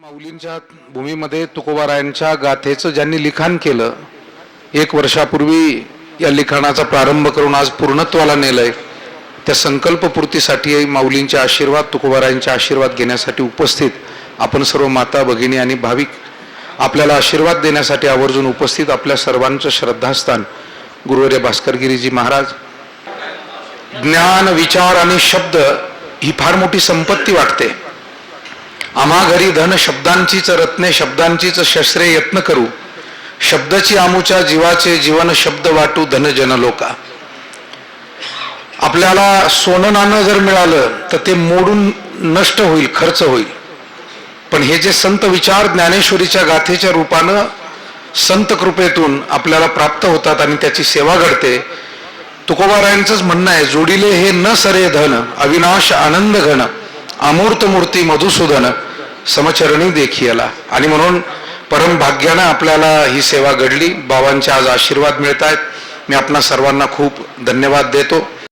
माऊलींच्या भूमीमध्ये तुकोबारायांच्या गाथेचं ज्यांनी लिखाण केलं, 1 वर्षापूर्वी या लिखाणाचा प्रारंभ करून आज पूर्णत्वाला नेलंय, त्या संकल्पपूर्तीसाठी माऊलींचे आशीर्वाद, तुकोबारायांचे आशीर्वाद घेण्यासाठी उपस्थित आपण सर्व माता भगिनी आणि भाविक, आपल्याला आशीर्वाद देण्यासाठी आवर्जून उपस्थित आपल्या सर्वांचं श्रद्धास्थान गुरुवर्य भास्करगिरीजी महाराज. ज्ञान, विचार आणि शब्द ही फार मोठी संपत्ती वाटते. आम्हा घरी धन शब्दांचीच रत्ने, शब्दांचीच शस्त्रे यत्न करू, शब्दाची आमुच्या जीवाचे जीवन शब्द वाटू धन जन लोका. आपल्याला सोनं नाणं जर मिळालं तर ते मोडून नष्ट होईल, खर्च होईल. पण हे जे संत विचार ज्ञानेश्वरीच्या गाथेच्या रूपानं संत कृपेतून आपल्याला प्राप्त होतात आणि त्याची सेवा घडते. तुकोबारायांचंच म्हणणं आहे, जोडिले हे न सरे धन, अविनाश आनंद घन, अमूर्त मूर्ती मधुसूदन, समचरणी देखियाला. आणि म्हणून परम भाग्यानं आपल्याला ही सेवा घडली. बाबांचे आज आशीर्वाद मिळत आहेत. मी आपणा सर्वांना खूप धन्यवाद देतो.